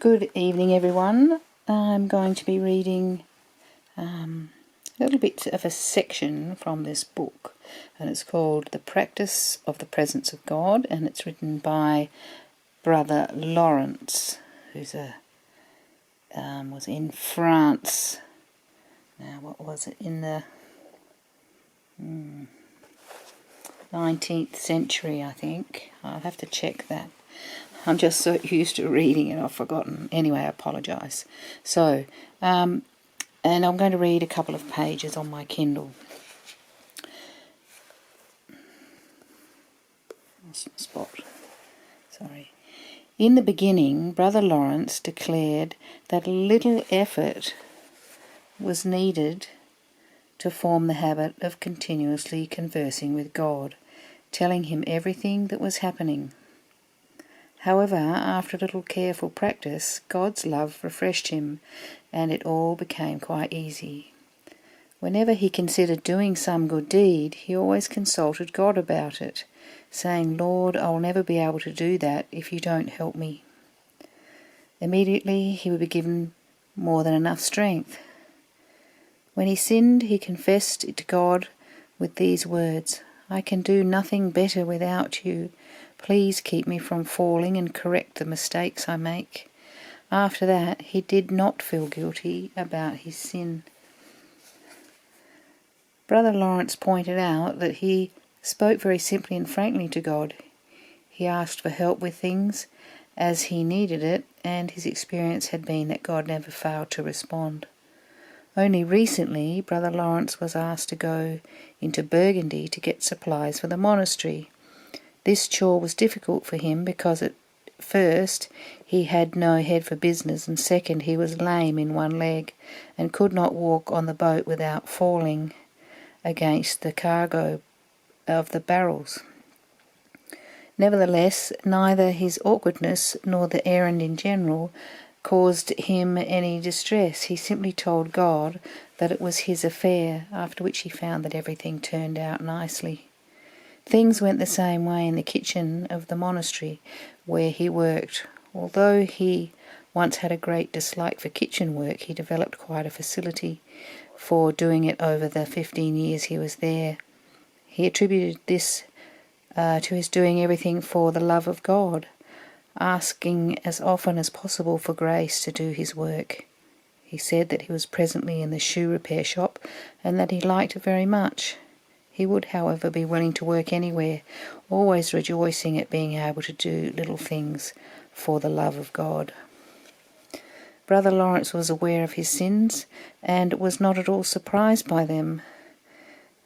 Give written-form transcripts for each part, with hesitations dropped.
Good evening, everyone. I'm going to be reading a little bit of a section from this book, and it's called The Practice of the Presence of God, and it's written by Brother Lawrence, who's was in France. Now, what was it, in the 19th century, I think. I'll have to check that. I'm just so used to reading it, I've forgotten. Anyway, I apologise. So, and I'm going to read a couple of pages on my Kindle. Lost my spot. Sorry. In the beginning, Brother Lawrence declared that little effort was needed to form the habit of continuously conversing with God, telling him everything that was happening. However, after a little careful practice, God's love refreshed him, and it all became quite easy. Whenever he considered doing some good deed, he always consulted God about it, saying, "Lord, I will never be able to do that if you don't help me." Immediately he would be given more than enough strength. When he sinned, he confessed to God with these words, "I can do nothing better without you. Please keep me from falling and correct the mistakes I make." After that, he did not feel guilty about his sin. Brother Lawrence pointed out that he spoke very simply and frankly to God. He asked for help with things as he needed it, and his experience had been that God never failed to respond. Only recently, Brother Lawrence was asked to go into Burgundy to get supplies for the monastery. This chore was difficult for him because at first he had no head for business, and second, he was lame in one leg and could not walk on the boat without falling against the cargo of the barrels. Nevertheless, neither his awkwardness nor the errand in general caused him any distress. He simply told God that it was his affair, after which he found that everything turned out nicely. Things went the same way in the kitchen of the monastery where he worked. Although he once had a great dislike for kitchen work, he developed quite a facility for doing it over the 15 years he was there. He attributed this to his doing everything for the love of God, asking as often as possible for grace to do his work. He said that he was presently in the shoe repair shop and that he liked it very much. He would, however, be willing to work anywhere, always rejoicing at being able to do little things for the love of God. Brother Lawrence was aware of his sins and was not at all surprised by them.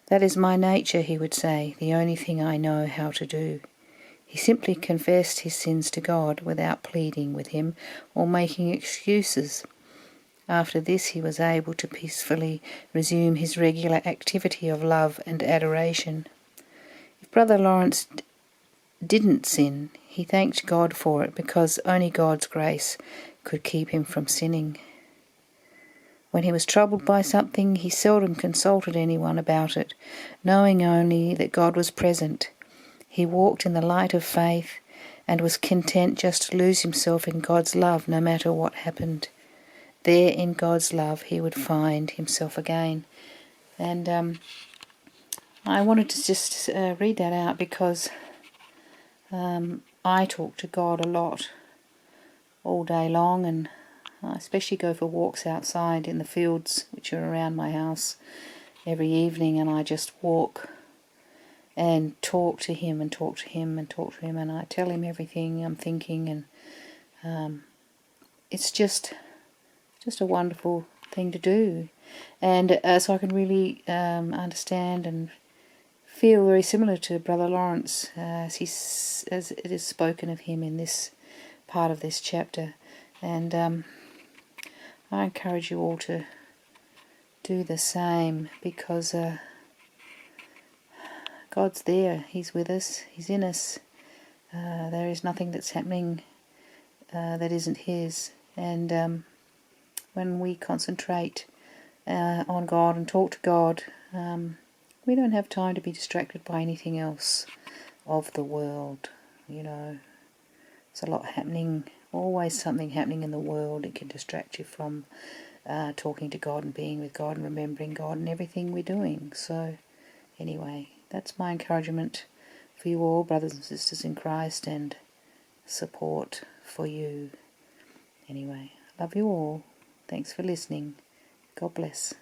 "That is my nature," he would say, "the only thing I know how to do." He simply confessed his sins to God without pleading with him or making excuses. After this, he was able to peacefully resume his regular activity of love and adoration. If Brother Lawrence didn't sin, he thanked God for it, because only God's grace could keep him from sinning. When he was troubled by something, he seldom consulted anyone about it, knowing only that God was present. He walked in the light of faith and was content just to lose himself in God's love no matter what happened. There in God's love he would find himself again. And I wanted to just read that out because I talk to God a lot all day long, and I especially go for walks outside in the fields which are around my house every evening, and I just walk and talk to him and talk to him and talk to him, and I tell him everything I'm thinking, and it's just a wonderful thing to do. And so I can really understand and feel very similar to Brother Lawrence as it is spoken of him in this part of this chapter. And I encourage you all to do the same, because God's there, he's with us, he's in us. There is nothing that's happening that isn't his. And when we concentrate on God and talk to God, we don't have time to be distracted by anything else of the world. There's a lot happening always something happening in the world that can distract you from talking to God and being with God and remembering God and everything we're doing. So anyway, that's my encouragement for you all, brothers and sisters in Christ, and support for you. Anyway, love you all. Thanks for listening. God bless.